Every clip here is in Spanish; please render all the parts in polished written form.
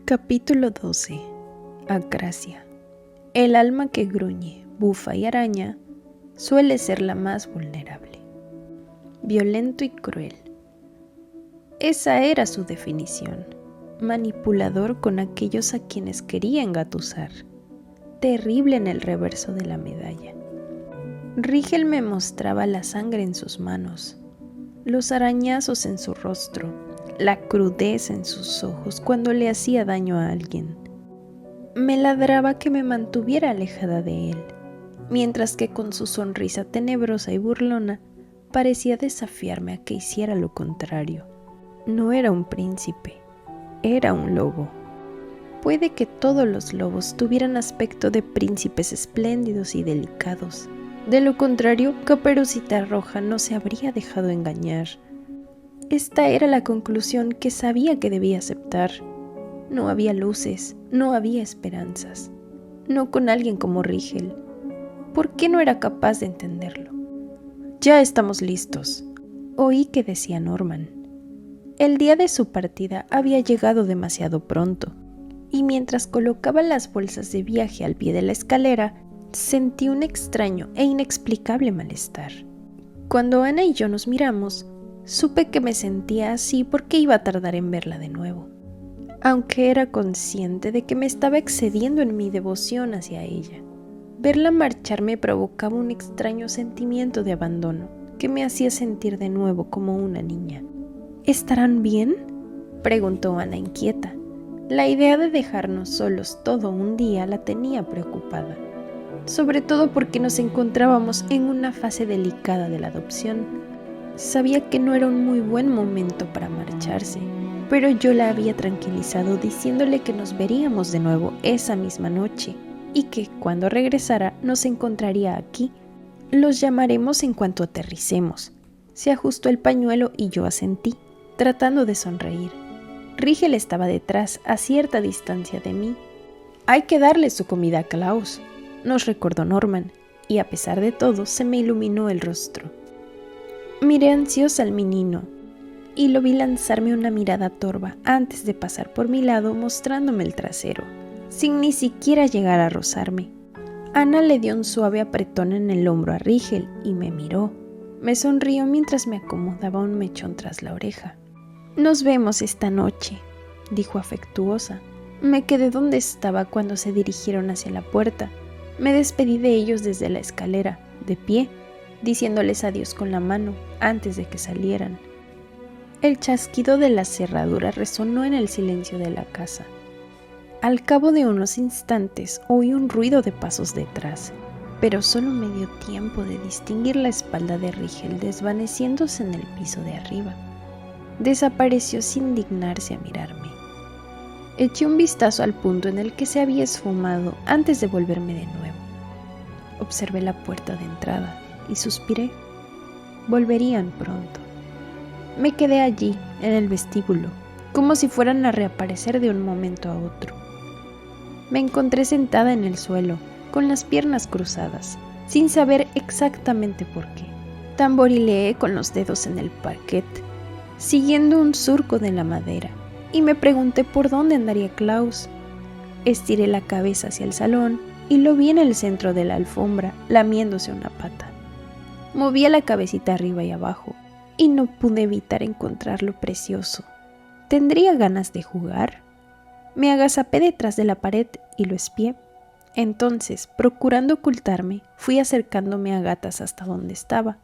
Capítulo 12. Acrasia. El alma que gruñe, bufa y araña suele ser la más vulnerable. Violento y cruel. Esa era su definición. Manipulador con aquellos a quienes quería engatusar. Terrible en el reverso de la medalla. Rigel me mostraba la sangre en sus manos, los arañazos en su rostro, la crudeza en sus ojos cuando le hacía daño a alguien. Me ladraba que me mantuviera alejada de él, mientras que con su sonrisa tenebrosa y burlona parecía desafiarme a que hiciera lo contrario. No era un príncipe, era un lobo. Puede que todos los lobos tuvieran aspecto de príncipes espléndidos y delicados. De lo contrario, Caperucita Roja no se habría dejado engañar. Esta era la conclusión que sabía que debía aceptar. No había luces, no había esperanzas. No con alguien como Rigel. ¿Por qué no era capaz de entenderlo? «Ya estamos listos», oí que decía Norman. El día de su partida había llegado demasiado pronto, y mientras colocaba las bolsas de viaje al pie de la escalera, sentí un extraño e inexplicable malestar. Cuando Ana y yo nos miramos, supe que me sentía así porque iba a tardar en verla de nuevo, aunque era consciente de que me estaba excediendo en mi devoción hacia ella. Verla marchar me provocaba un extraño sentimiento de abandono que me hacía sentir de nuevo como una niña. «¿Estarán bien?», preguntó Ana inquieta. La idea de dejarnos solos todo un día la tenía preocupada, sobre todo porque nos encontrábamos en una fase delicada de la adopción. Sabía que no era un muy buen momento para marcharse, pero yo la había tranquilizado diciéndole que nos veríamos de nuevo esa misma noche y que cuando regresara nos encontraría aquí. «Los llamaremos en cuanto aterricemos». Se ajustó el pañuelo y yo asentí, tratando de sonreír. Rigel estaba detrás, a cierta distancia de mí. «Hay que darle su comida a Klaus», nos recordó Norman, y a pesar de todo se me iluminó el rostro. Miré ansiosa al menino y lo vi lanzarme una mirada torva antes de pasar por mi lado mostrándome el trasero, sin ni siquiera llegar a rozarme. Ana le dio un suave apretón en el hombro a Rigel y me miró. Me sonrió mientras me acomodaba un mechón tras la oreja. «Nos vemos esta noche», dijo afectuosa. Me quedé donde estaba cuando se dirigieron hacia la puerta. Me despedí de ellos desde la escalera, de pie, diciéndoles adiós con la mano antes de que salieran. El chasquido de la cerradura resonó en el silencio de la casa. Al cabo de unos instantes oí un ruido de pasos detrás, pero solo me dio tiempo de distinguir la espalda de Rigel desvaneciéndose en el piso de arriba. Desapareció sin dignarse a mirarme. Eché un vistazo al punto en el que se había esfumado antes de volverme de nuevo. Observé la puerta de entrada y suspiré. Volverían pronto. Me quedé allí, en el vestíbulo, como si fueran a reaparecer de un momento a otro. Me encontré sentada en el suelo, con las piernas cruzadas, sin saber exactamente por qué. Tamborileé con los dedos en el parquet, siguiendo un surco de la madera, y me pregunté por dónde andaría Klaus. Estiré la cabeza hacia el salón y lo vi en el centro de la alfombra, lamiéndose una pata. Movía la cabecita arriba y abajo, y no pude evitar encontrarlo precioso. ¿Tendría ganas de jugar? Me agazapé detrás de la pared y lo espié. Entonces, procurando ocultarme, fui acercándome a gatas hasta donde estaba.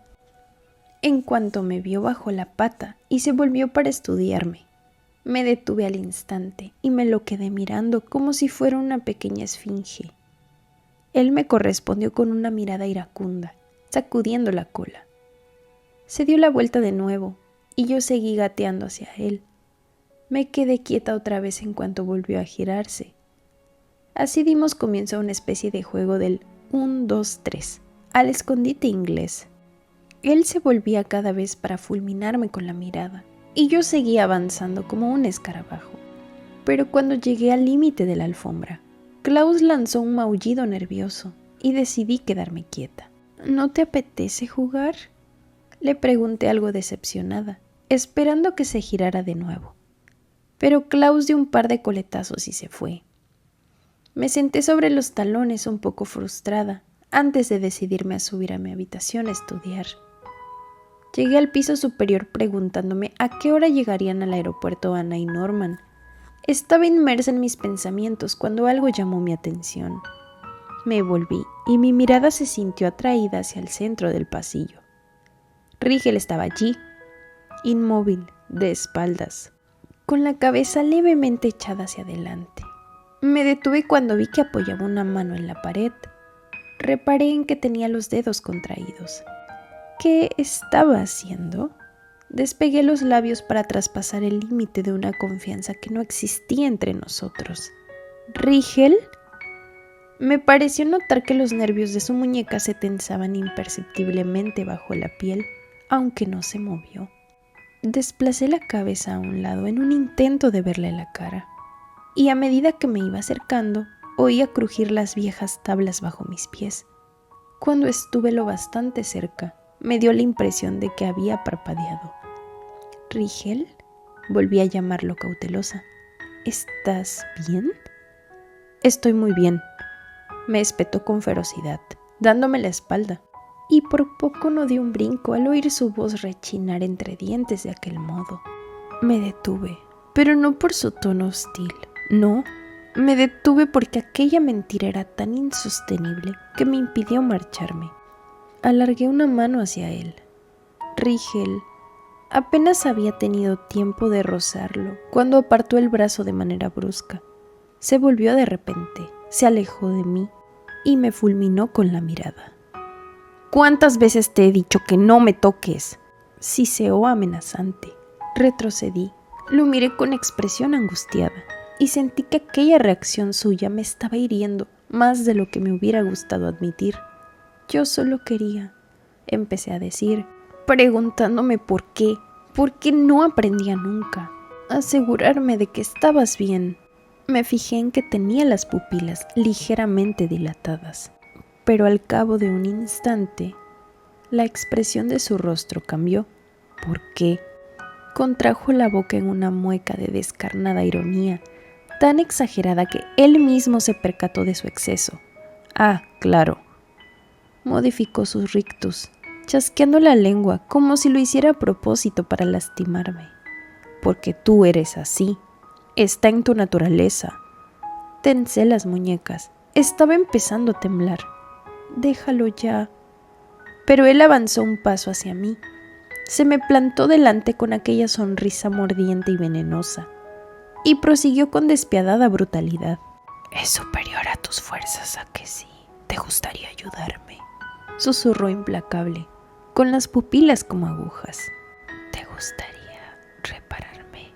En cuanto me vio, bajó la pata y se volvió para estudiarme. Me detuve al instante y me lo quedé mirando como si fuera una pequeña esfinge. Él me correspondió con una mirada iracunda, sacudiendo la cola. Se dio la vuelta de nuevo y yo seguí gateando hacia él. Me quedé quieta otra vez en cuanto volvió a girarse. Así dimos comienzo a una especie de juego del 1, 2, 3, al escondite inglés. Él se volvía cada vez para fulminarme con la mirada, y yo seguía avanzando como un escarabajo. Pero cuando llegué al límite de la alfombra, Klaus lanzó un maullido nervioso y decidí quedarme quieta. ¿No te apetece jugar?, le pregunté algo decepcionada, esperando que se girara de nuevo. Pero Klaus dio un par de coletazos y se fue. Me senté sobre los talones un poco frustrada antes de decidirme a subir a mi habitación a estudiar. Llegué al piso superior preguntándome a qué hora llegarían al aeropuerto Anna y Norman. Estaba inmersa en mis pensamientos cuando algo llamó mi atención. Me volví y mi mirada se sintió atraída hacia el centro del pasillo. Rigel estaba allí, inmóvil, de espaldas, con la cabeza levemente echada hacia adelante. Me detuve cuando vi que apoyaba una mano en la pared. Reparé en que tenía los dedos contraídos. ¿Qué estaba haciendo? Despegué los labios para traspasar el límite de una confianza que no existía entre nosotros. ¿Rigel? Me pareció notar que los nervios de su muñeca se tensaban imperceptiblemente bajo la piel, aunque no se movió. Desplacé la cabeza a un lado en un intento de verle la cara, y a medida que me iba acercando, oía crujir las viejas tablas bajo mis pies. Cuando estuve lo bastante cerca, me dio la impresión de que había parpadeado. ¿Rigel? Volví a llamarlo cautelosa. ¿Estás bien? Estoy muy bien, me espetó con ferocidad, dándome la espalda, y por poco no di un brinco al oír su voz rechinar entre dientes de aquel modo. Me detuve, pero no por su tono hostil, no. Me detuve porque aquella mentira era tan insostenible que me impidió marcharme. Alargué una mano hacia él. Rigel apenas había tenido tiempo de rozarlo cuando apartó el brazo de manera brusca. Se volvió de repente, se alejó de mí y me fulminó con la mirada. ¿Cuántas veces te he dicho que no me toques?, siseó amenazante. Retrocedí, lo miré con expresión angustiada y sentí que aquella reacción suya me estaba hiriendo más de lo que me hubiera gustado admitir. Yo solo quería, empecé a decir, preguntándome por qué no aprendía nunca, asegurarme de que estabas bien. Me fijé en que tenía las pupilas ligeramente dilatadas, pero al cabo de un instante, la expresión de su rostro cambió. ¿Por qué? Contrajo la boca en una mueca de descarnada ironía, tan exagerada que él mismo se percató de su exceso. Ah, claro. Modificó sus rictus, chasqueando la lengua como si lo hiciera a propósito para lastimarme. Porque tú eres así. Está en tu naturaleza. Tensé las muñecas. Estaba empezando a temblar. Déjalo ya. Pero él avanzó un paso hacia mí. Se me plantó delante con aquella sonrisa mordiente y venenosa, y prosiguió con despiadada brutalidad. Es superior a tus fuerzas, ¿a que sí? ¿Te gustaría ayudarme?, susurró implacable, con las pupilas como agujas. ¿Te gustaría repararme?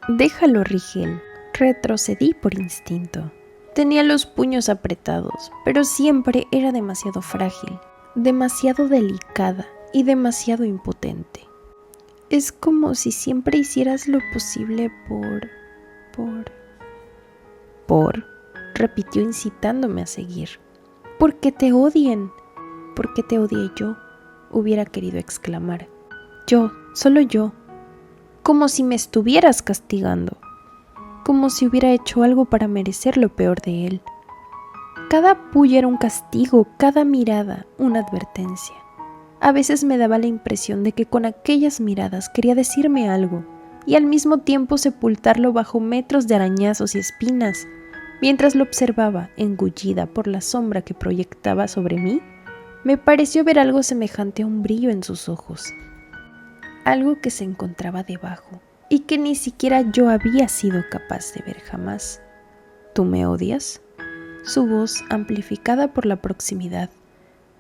Déjalo, Rigel. Retrocedí por instinto. Tenía los puños apretados, pero siempre era demasiado frágil, demasiado delicada y demasiado impotente. Es como si siempre hicieras lo posible repitió incitándome a seguir. Porque te odien, porque te odie yo, hubiera querido exclamar. Yo, solo yo, como si me estuvieras castigando, como si hubiera hecho algo para merecer lo peor de él. Cada puya era un castigo, cada mirada una advertencia. A veces me daba la impresión de que con aquellas miradas quería decirme algo y al mismo tiempo sepultarlo bajo metros de arañazos y espinas. Mientras lo observaba, engullida por la sombra que proyectaba sobre mí, me pareció ver algo semejante a un brillo en sus ojos. Algo que se encontraba debajo y que ni siquiera yo había sido capaz de ver jamás. ¿Tú me odias? Su voz, amplificada por la proximidad,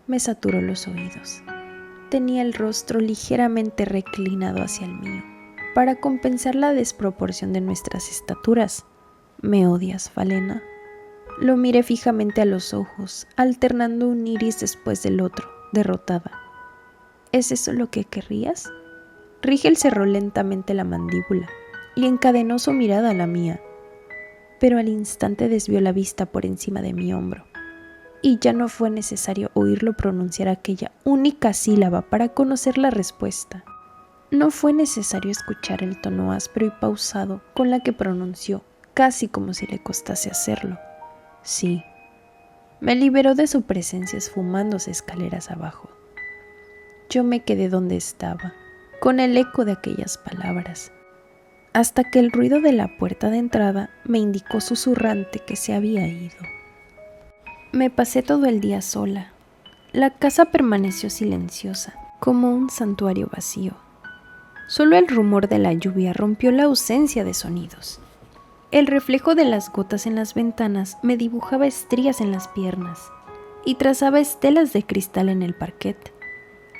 me saturó los oídos. Tenía el rostro ligeramente reclinado hacia el mío, para compensar la desproporción de nuestras estaturas. ¿Me odias, Falena? Lo miré fijamente a los ojos, alternando un iris después del otro, derrotada. ¿Es eso lo que querrías? Rigel cerró lentamente la mandíbula y encadenó su mirada a la mía, pero al instante desvió la vista por encima de mi hombro, y ya no fue necesario oírlo pronunciar aquella única sílaba para conocer la respuesta. No fue necesario escuchar el tono áspero y pausado con la que pronunció, casi como si le costase hacerlo. Sí, me liberó de su presencia esfumándose escaleras abajo. Yo me quedé donde estaba, con el eco de aquellas palabras, hasta que el ruido de la puerta de entrada me indicó susurrante que se había ido. Me pasé todo el día sola. La casa permaneció silenciosa, como un santuario vacío. Solo el rumor de la lluvia rompió la ausencia de sonidos. El reflejo de las gotas en las ventanas me dibujaba estrías en las piernas y trazaba estelas de cristal en el parquet.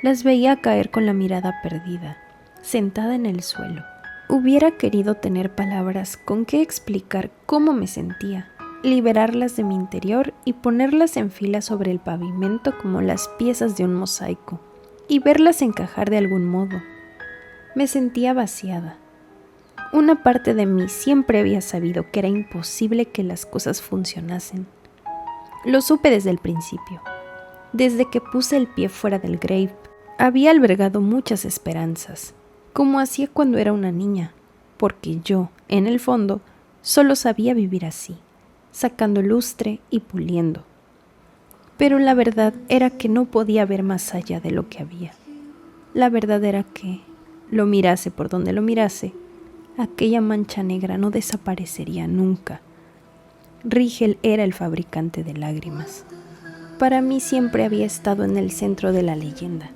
Las veía caer con la mirada perdida, sentada en el suelo. Hubiera querido tener palabras con que explicar cómo me sentía, liberarlas de mi interior y ponerlas en fila sobre el pavimento como las piezas de un mosaico, y verlas encajar de algún modo. Me sentía vaciada. Una parte de mí siempre había sabido que era imposible que las cosas funcionasen. Lo supe desde el principio. Desde que puse el pie fuera del grave, había albergado muchas esperanzas, como hacía cuando era una niña, porque yo, en el fondo, solo sabía vivir así, sacando lustre y puliendo. Pero la verdad era que no podía ver más allá de lo que había. La verdad era que, lo mirase por donde lo mirase, aquella mancha negra no desaparecería nunca. Rigel era el fabricante de lágrimas. Para mí siempre había estado en el centro de la leyenda.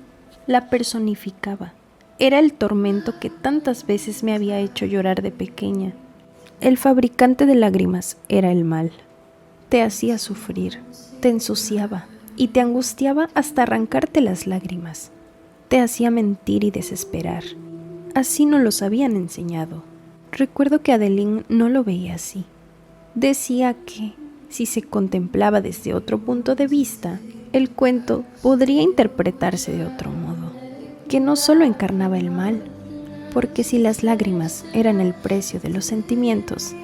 La personificaba. Era el tormento que tantas veces me había hecho llorar de pequeña. El fabricante de lágrimas era el mal. Te hacía sufrir, te ensuciaba y te angustiaba hasta arrancarte las lágrimas. Te hacía mentir y desesperar. Así nos los habían enseñado. Recuerdo que Adeline no lo veía así. Decía que, si se contemplaba desde otro punto de vista, el cuento podría interpretarse de otro modo, que no solo encarnaba el mal, porque si las lágrimas eran el precio de los sentimientos,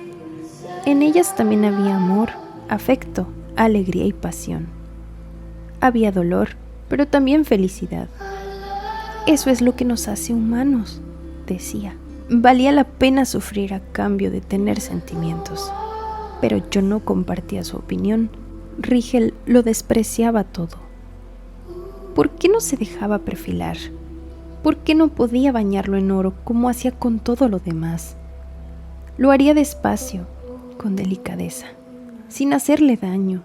en ellas también había amor, afecto, alegría y pasión. Había dolor, pero también felicidad. Eso es lo que nos hace humanos, decía. Valía la pena sufrir a cambio de tener sentimientos. Pero yo no compartía su opinión. Rigel lo despreciaba todo. ¿Por qué no se dejaba perfilar? ¿Por qué no podía bañarlo en oro como hacía con todo lo demás? Lo haría despacio, con delicadeza, sin hacerle daño.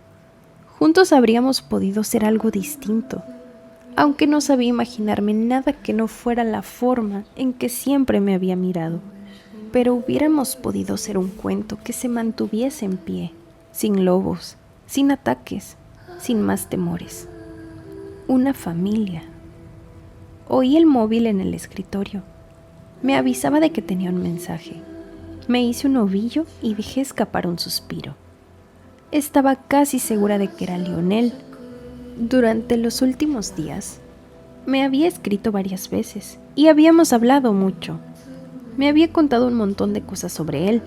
Juntos habríamos podido ser algo distinto, aunque no sabía imaginarme nada que no fuera la forma en que siempre me había mirado. Pero hubiéramos podido ser un cuento que se mantuviese en pie, sin lobos, sin ataques, sin más temores. Una familia. Oí el móvil en el escritorio. Me avisaba de que tenía un mensaje. Me hice un ovillo y dejé escapar un suspiro. Estaba casi segura de que era Lionel. Durante los últimos días, me había escrito varias veces y habíamos hablado mucho. Me había contado un montón de cosas sobre él,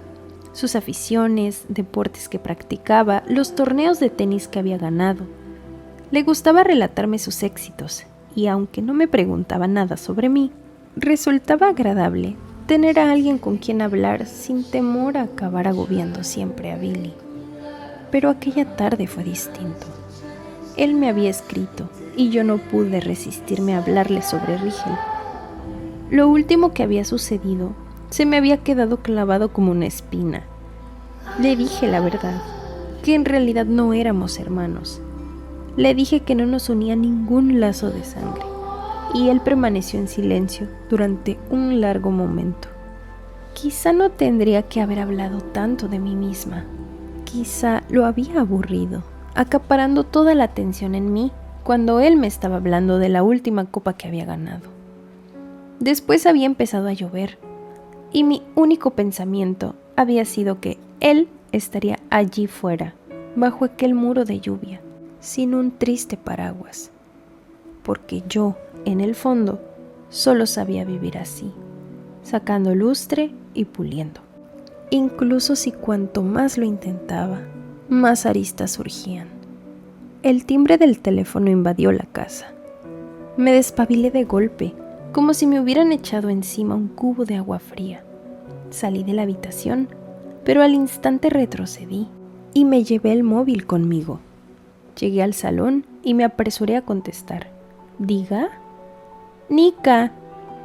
sus aficiones, deportes que practicaba, los torneos de tenis que había ganado. Le gustaba relatarme sus éxitos, y aunque no me preguntaba nada sobre mí, resultaba agradable tener a alguien con quien hablar sin temor a acabar agobiando siempre a Billy. Pero aquella tarde fue distinto. Él me había escrito, y yo no pude resistirme a hablarle sobre Rigel. Lo último que había sucedido se me había quedado clavado como una espina. Le dije la verdad, que en realidad no éramos hermanos. Le dije que no nos unía ningún lazo de sangre, y él permaneció en silencio durante un largo momento. Quizá no tendría que haber hablado tanto de mí misma. Quizá lo había aburrido, acaparando toda la atención en mí cuando él me estaba hablando de la última copa que había ganado. Después había empezado a llover, y mi único pensamiento había sido que él estaría allí fuera, bajo aquel muro de lluvia, sin un triste paraguas, porque yo, en el fondo, solo sabía vivir así, sacando lustre y puliendo. Incluso si cuanto más lo intentaba, más aristas surgían. El timbre del teléfono invadió la casa. Me despabilé de golpe, como si me hubieran echado encima un cubo de agua fría. Salí de la habitación, pero al instante retrocedí y me llevé el móvil conmigo. Llegué al salón y me apresuré a contestar. ¿Diga? Nika,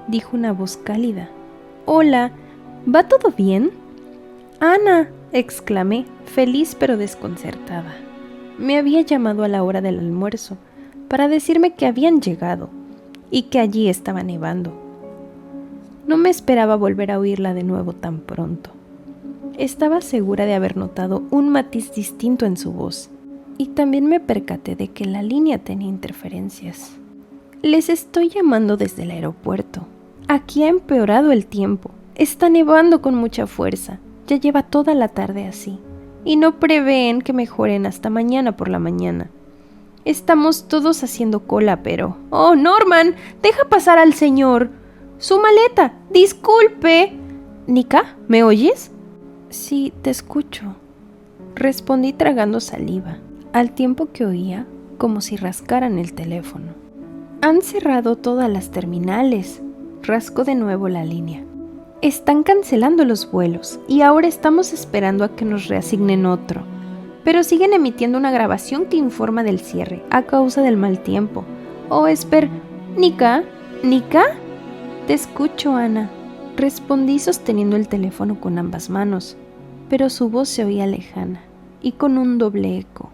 dijo una voz cálida. Hola, ¿va todo bien? Ana, exclamé, feliz pero desconcertada. Me había llamado a la hora del almuerzo para decirme que habían llegado y que allí estaba nevando. No me esperaba volver a oírla de nuevo tan pronto. Estaba segura de haber notado un matiz distinto en su voz y también me percaté de que la línea tenía interferencias. Les estoy llamando desde el aeropuerto. Aquí ha empeorado el tiempo. Está nevando con mucha fuerza. Ya lleva toda la tarde así. Y no prevén que mejoren hasta mañana por la mañana. Estamos todos haciendo cola, pero... ¡Oh, Norman! ¡Deja pasar al señor! ¡Su maleta! ¡Disculpe! ¿Nika? ¿Me oyes? Sí, te escucho. Respondí tragando saliva, al tiempo que oía como si rascaran el teléfono. Han cerrado todas las terminales. Rascó de nuevo la línea. Están cancelando los vuelos y ahora estamos esperando a que nos reasignen otro. Pero siguen emitiendo una grabación que informa del cierre a causa del mal tiempo. Oh, ¿Nika? ¿Nika? Te escucho, Ana. Respondí sosteniendo el teléfono con ambas manos, pero su voz se oía lejana y con un doble eco.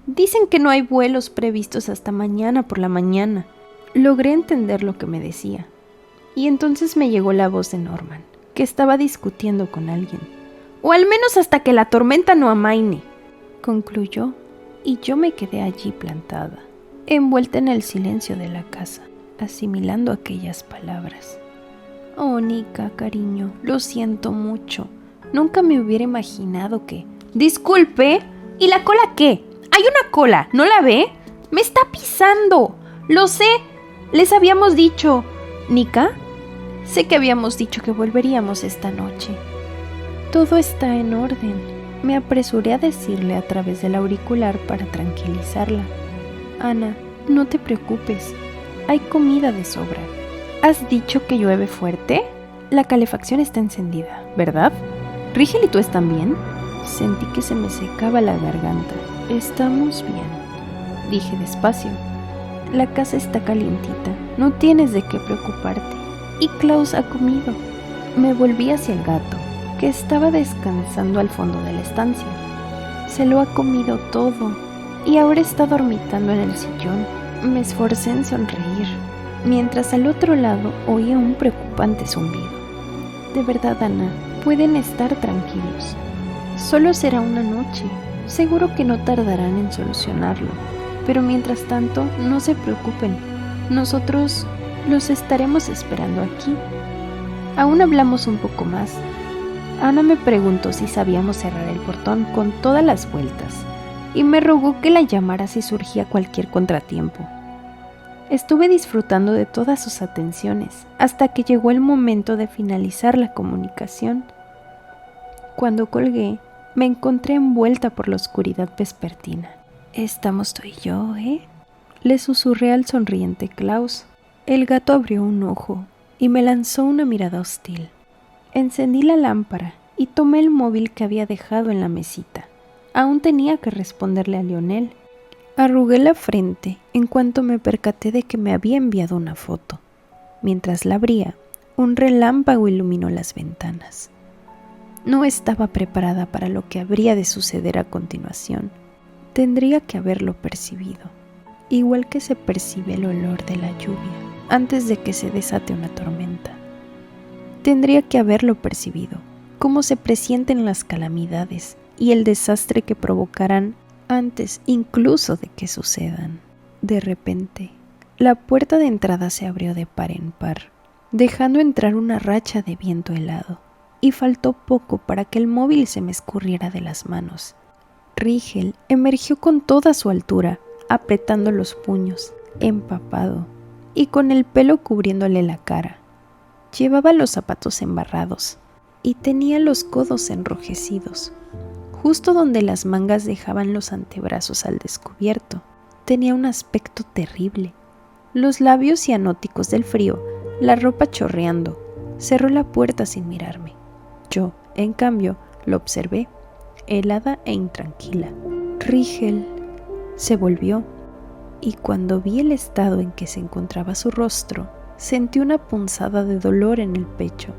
Dicen que no hay vuelos previstos hasta mañana por la mañana. Logré entender lo que me decía. Y entonces me llegó la voz de Norman, que estaba discutiendo con alguien. O al menos hasta que la tormenta no amaine, concluyó, y yo me quedé allí plantada, envuelta en el silencio de la casa, asimilando aquellas palabras. Oh, Nika, cariño, lo siento mucho. Nunca me hubiera imaginado que... Disculpe, ¿y la cola qué? Hay una cola, ¿no la ve? ¡Me está pisando! Lo sé, les habíamos dicho... ¿Nika? Sé que habíamos dicho que volveríamos esta noche. Todo está en orden. Me apresuré a decirle a través del auricular para tranquilizarla. Ana, no te preocupes. Hay comida de sobra. ¿Has dicho que llueve fuerte? La calefacción está encendida, ¿verdad? ¿Rigel y tú están bien? Sentí que se me secaba la garganta. Estamos bien, dije despacio. La casa está calientita. No tienes de qué preocuparte. Y Klaus ha comido. Me volví hacia el gato, que estaba descansando al fondo de la estancia. Se lo ha comido todo y ahora está dormitando en el sillón. Me esforcé en sonreír, mientras al otro lado oía un preocupante zumbido. De verdad, Ana, pueden estar tranquilos. Solo será una noche. Seguro que no tardarán en solucionarlo. Pero mientras tanto, no se preocupen. Nosotros los estaremos esperando aquí. Aún hablamos un poco más. Ana me preguntó si sabíamos cerrar el portón con todas las vueltas y me rogó que la llamara si surgía cualquier contratiempo. Estuve disfrutando de todas sus atenciones hasta que llegó el momento de finalizar la comunicación. Cuando colgué, me encontré envuelta por la oscuridad vespertina. «Estamos tú y yo, ¿eh?», le susurré al sonriente Klaus. El gato abrió un ojo y me lanzó una mirada hostil. Encendí la lámpara y tomé el móvil que había dejado en la mesita. Aún tenía que responderle a Lionel. Arrugué la frente en cuanto me percaté de que me había enviado una foto. Mientras la abría, un relámpago iluminó las ventanas. No estaba preparada para lo que habría de suceder a continuación. Tendría que haberlo percibido, igual que se percibe el olor de la lluvia antes de que se desate una tormenta. Tendría que haberlo percibido, cómo se presienten las calamidades y el desastre que provocarán antes incluso de que sucedan. De repente, la puerta de entrada se abrió de par en par, dejando entrar una racha de viento helado, y faltó poco para que el móvil se me escurriera de las manos. Rigel emergió con toda su altura, apretando los puños, empapado, y con el pelo cubriéndole la cara. Llevaba los zapatos embarrados y tenía los codos enrojecidos, justo donde las mangas dejaban los antebrazos al descubierto. Tenía un aspecto terrible, los labios cianóticos del frío, la ropa chorreando. Cerró la puerta sin mirarme. Yo, en cambio, lo observé, helada e intranquila. Rigel se volvió, y cuando vi el estado en que se encontraba su rostro, sentí una punzada de dolor en el pecho.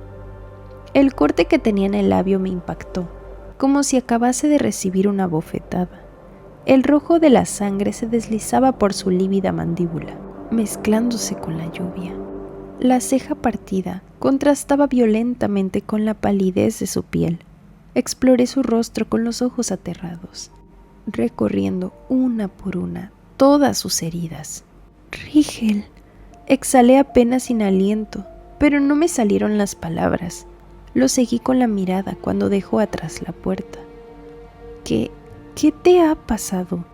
El corte que tenía en el labio me impactó, como si acabase de recibir una bofetada. El rojo de la sangre se deslizaba por su lívida mandíbula, mezclándose con la lluvia. La ceja partida contrastaba violentamente con la palidez de su piel. Exploré su rostro con los ojos aterrados, recorriendo una por una todas sus heridas. Rigel, exhalé apenas sin aliento, pero no me salieron las palabras. Lo seguí con la mirada cuando dejó atrás la puerta. ¿Qué te ha pasado?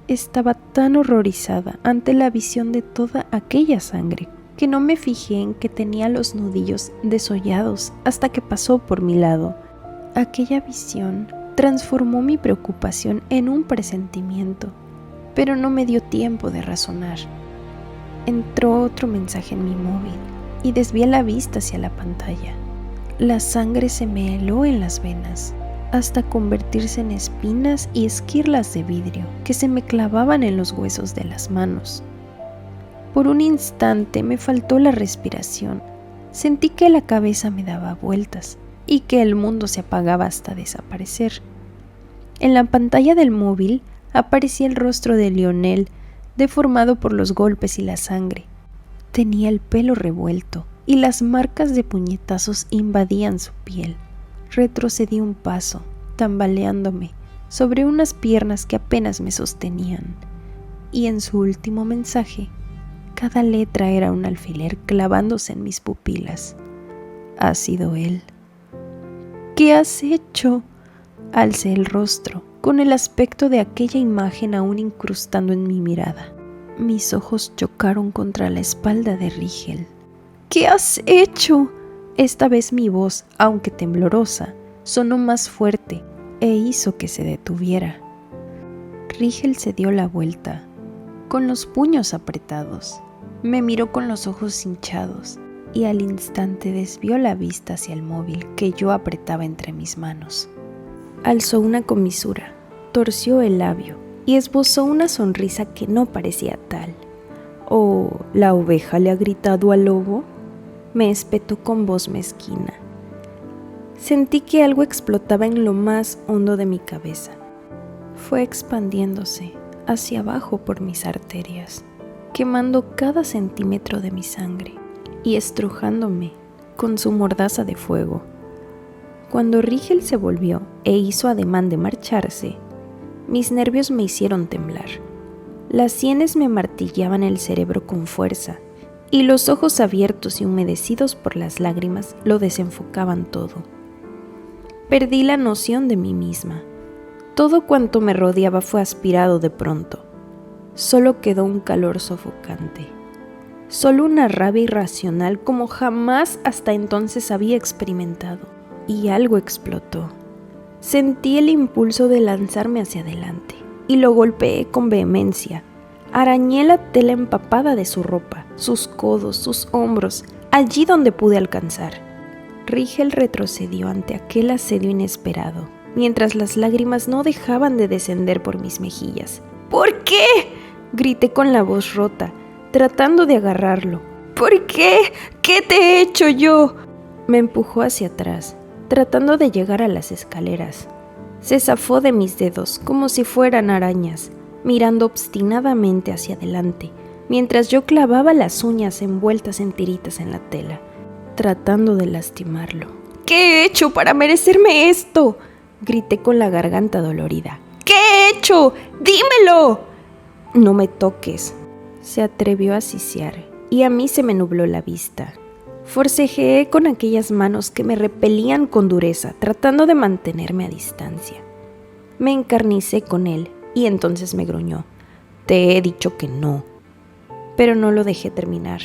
Estaba tan horrorizada ante la visión de toda aquella sangre que no me fijé en que tenía los nudillos desollados hasta que pasó por mi lado. Aquella visión transformó mi preocupación en un presentimiento, pero no me dio tiempo de razonar. Entró otro mensaje en mi móvil y desvié la vista hacia la pantalla. La sangre se me heló en las venas, hasta convertirse en espinas y esquirlas de vidrio que se me clavaban en los huesos de las manos. Por un instante me faltó la respiración. Sentí que la cabeza me daba vueltas y que el mundo se apagaba hasta desaparecer. En la pantalla del móvil aparecía el rostro de Lionel, deformado por los golpes y la sangre. Tenía el pelo revuelto y las marcas de puñetazos invadían su piel. Retrocedí un paso, tambaleándome sobre unas piernas que apenas me sostenían. Y en su último mensaje, cada letra era un alfiler clavándose en mis pupilas. Ha sido él. ¿Qué has hecho? Alcé el rostro, con el aspecto de aquella imagen aún incrustando en mi mirada. Mis ojos chocaron contra la espalda de Rigel. ¿Qué has hecho? Esta vez mi voz, aunque temblorosa, sonó más fuerte e hizo que se detuviera. Rigel se dio la vuelta, con los puños apretados. Me miró con los ojos hinchados y al instante desvió la vista hacia el móvil que yo apretaba entre mis manos. Alzó una comisura, torció el labio y esbozó una sonrisa que no parecía tal. ¿O la oveja le ha gritado al lobo? Me espetó con voz mezquina. Sentí que algo explotaba en lo más hondo de mi cabeza. Fue expandiéndose hacia abajo por mis arterias, quemando cada centímetro de mi sangre y estrujándome con su mordaza de fuego. Cuando Rigel se volvió e hizo ademán de marcharse, mis nervios me hicieron temblar. Las sienes me martillaban el cerebro con fuerza y los ojos abiertos y humedecidos por las lágrimas lo desenfocaban todo. Perdí la noción de mí misma. Todo cuanto me rodeaba fue aspirado de pronto. Solo quedó un calor sofocante. Solo una rabia irracional como jamás hasta entonces había experimentado. Y algo explotó. Sentí el impulso de lanzarme hacia adelante y lo golpeé con vehemencia. Arañé la tela empapada de su ropa, sus codos, sus hombros, allí donde pude alcanzar. Rigel retrocedió ante aquel asedio inesperado, mientras las lágrimas no dejaban de descender por mis mejillas. ¿Por qué?, grité con la voz rota, tratando de agarrarlo. ¿Por qué? ¿Qué te he hecho yo? Me empujó hacia atrás, tratando de llegar a las escaleras. Se zafó de mis dedos como si fueran arañas, mirando obstinadamente hacia adelante, mientras yo clavaba las uñas envueltas en tiritas en la tela, tratando de lastimarlo. ¿Qué he hecho para merecerme esto?, grité con la garganta dolorida. ¿Qué he hecho? ¡Dímelo! No me toques, se atrevió a sisear, y a mí se me nubló la vista. Forcejeé con aquellas manos que me repelían con dureza, tratando de mantenerme a distancia. Me encarnicé con él, y entonces me gruñó. Te he dicho que no. pero no lo dejé terminar.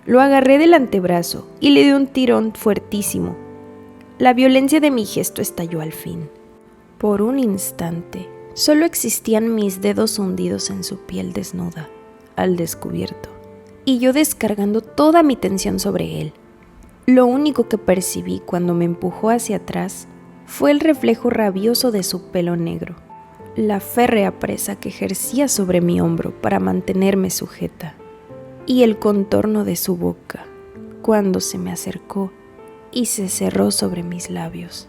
Lo agarré del antebrazo y le di un tirón fuertísimo. La violencia de mi gesto estalló al fin. Por un instante, solo existían mis dedos hundidos en su piel desnuda, al descubierto, y yo descargando toda mi tensión sobre él. Lo único que percibí cuando me empujó hacia atrás fue el reflejo rabioso de su pelo negro, la férrea presa que ejercía sobre mi hombro para mantenerme sujeta, y el contorno de su boca cuando se me acercó y se cerró sobre mis labios.